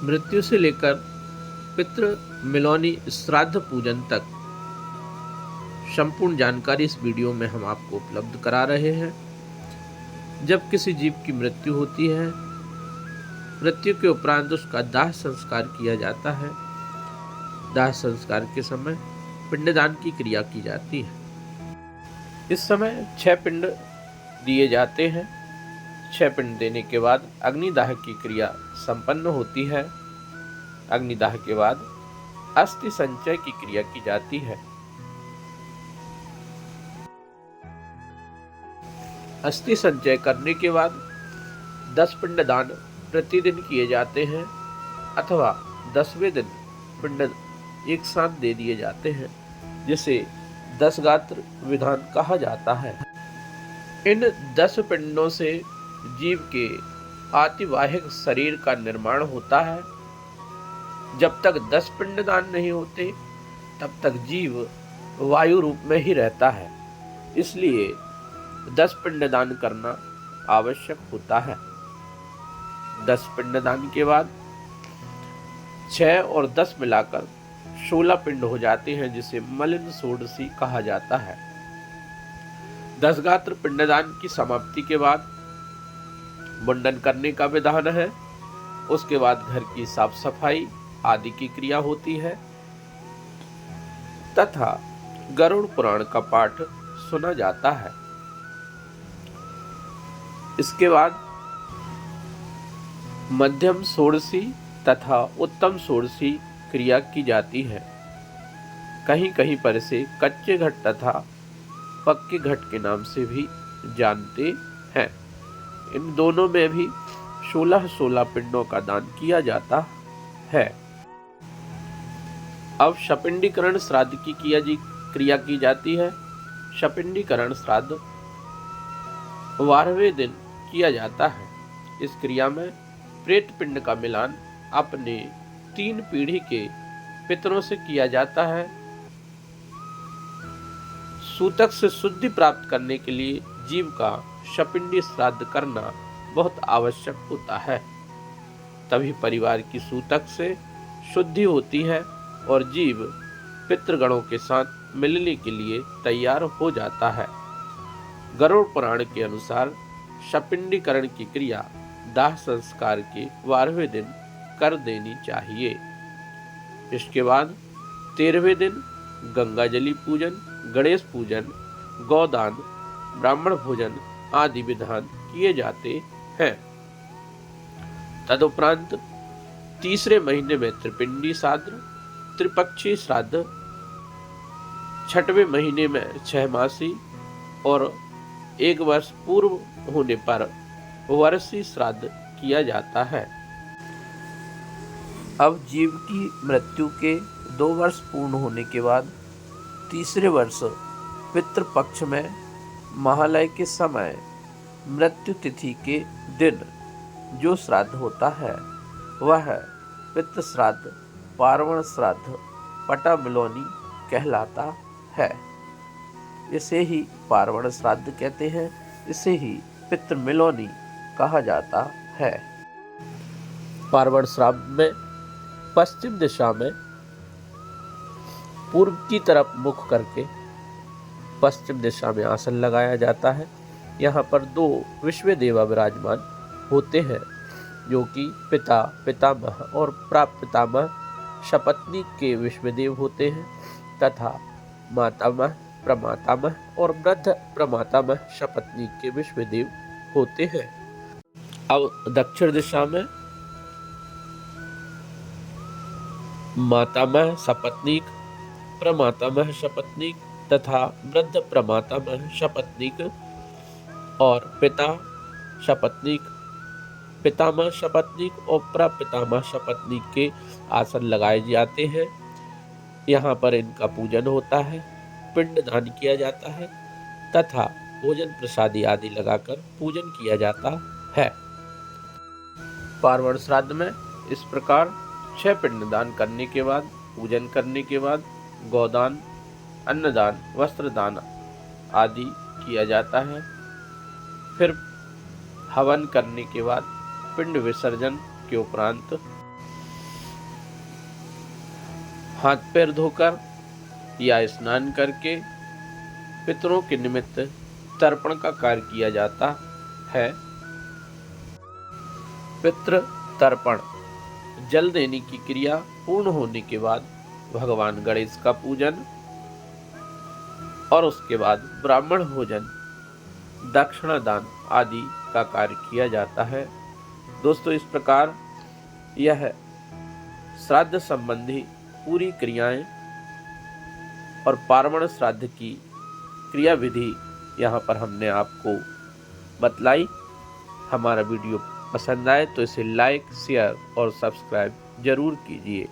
मृत्यु से लेकर पितृ मिलौनी श्राद्ध पूजन तक संपूर्ण जानकारी इस वीडियो में हम आपको उपलब्ध करा रहे हैं। जब किसी जीव की मृत्यु होती है, मृत्यु के उपरांत उसका दाह संस्कार किया जाता है। दाह संस्कार के समय पिंडदान की क्रिया की जाती है। इस समय 6 पिंड दिए जाते हैं। 6 पिंड देने के बाद अग्निदाह की क्रिया संपन्न होती है। अग्निदाह के बाद अस्थि संचय की क्रिया की जाती है। अस्थि संचय करने के बाद 10 पिंडदान प्रतिदिन किए जाते हैं अथवा 10वें दिन पिंड एक साथ दे दिए जाते हैं, जिसे 10 गात्र विधान कहा जाता है। इन 10 पिंडों से जीव के आतिवाहिक शरीर का निर्माण होता है। जब तक 10 पिंडदान नहीं होते तब तक जीव वायु रूप में ही रहता है, इसलिए 10 पिंडदान करना आवश्यक होता है। 10 पिंडदान के बाद 6 और 10 मिलाकर 16 पिंड हो जाते हैं, जिसे मलिन षोडशी कहा जाता है। 10 गात्र पिंडदान की समाप्ति के बाद मुंडन करने का विधान है। उसके बाद घर की साफ सफाई आदि की क्रिया होती है तथा गरुड़ पुराण का पाठ सुना जाता है। इसके बाद मध्यम षोडशी तथा उत्तम षोडशी क्रिया की जाती है। कहीं कहीं पर इसे कच्चे घट तथा पक्के घट के नाम से भी जानते हैं। इन दोनों में भी 16-16 पिंडों का दान किया जाता है। अब शपिंडीकरण श्राद्ध की क्रिया की जाती है। शपिंडीकरण श्राद्ध 12वें दिन किया जाता है। इस क्रिया में प्रेत पिंड का मिलान अपने 3 पीढ़ी के पितरों से किया जाता है। सूतक से शुद्धि प्राप्त करने के लिए जीव का शपिंडी श्राद्ध करना बहुत आवश्यक होता है। तभी परिवार की सूतक से शुद्धि होती है और जीव पितृगणों के साथ मिलने के लिए तैयार हो जाता है। गरुड़ पुराण के अनुसार शपिंडीकरण की क्रिया दाह संस्कार के 12वें दिन कर देनी चाहिए। इसके बाद 13वें दिन गंगाजली पूजन, गणेश पूजन, गौदान, ब्राह्मण भोजन आदि विधान किए जाते हैं। तदुपरांत तीसरे महीने में त्रिपिंडी श्राद्ध, त्रिपक्षी श्राद्ध, 6वें महीने में 6 मासी और 1 वर्ष पूर्व होने पर वर्षी श्राद्ध किया जाता है। अब जीव की मृत्यु के 2 वर्ष पूर्ण होने के बाद तीसरे वर्ष पितृपक्ष में महालय के समय मृत्यु तिथि के दिन जो श्राद्ध होता है वह पितृ श्राद्ध, पार्वण श्राद्ध, पटा मिलौनी कहलाता है। इसे ही पार्वण श्राद्ध कहते हैं। इसे ही पितृ मिलौनी कहा जाता है। पार्वण श्राद्ध में पश्चिम दिशा में पूर्व की तरफ मुख करके पश्चिम दिशा में आसन लगाया जाता है। यहाँ पर 2 विश्वदेवा विराजमान होते हैं, जो कि पिता, पितामह और प्रापितामह शपथनी के विश्वदेव होते हैं तथा मातामह, प्रमातामह और वृद्ध प्रमातामह शपथनी के विश्वदेव होते हैं। अब दक्षिण दिशा में मातामह शपथनीक, प्रमातामह शपथनीक तथा वृद्ध प्रमातामह शपथनीक और पिता शपथनीक, पितामह शपथनीक और प्रपितामह शपथनीक के आसन लगाए जाते हैं। यहाँ पर इनका पूजन होता है, पिंडदान किया जाता है तथा भोजन प्रसादी आदि लगाकर पूजन किया जाता है। पार्वण श्राद्ध में इस प्रकार 6 पिंडदान करने के बाद, पूजन करने के बाद गौदान, अन्नदान, वस्त्रदान आदि किया जाता है। फिर हवन करने के बाद पिंड विसर्जन के उपरांत हाथ पैर धोकर या स्नान करके पितरों के निमित्त तर्पण का कार्य किया जाता है। पितृ तर्पण जल देने की क्रिया पूर्ण होने के बाद भगवान गणेश का पूजन और उसके बाद ब्राह्मण भोजन, दक्षिणा दान आदि का कार्य किया जाता है। दोस्तों, इस प्रकार यह श्राद्ध संबंधी पूरी क्रियाएं और पार्वण श्राद्ध की क्रिया विधि यहाँ पर हमने आपको बतलाई। हमारा वीडियो पसंद आए तो इसे लाइक, शेयर और सब्सक्राइब जरूर कीजिए।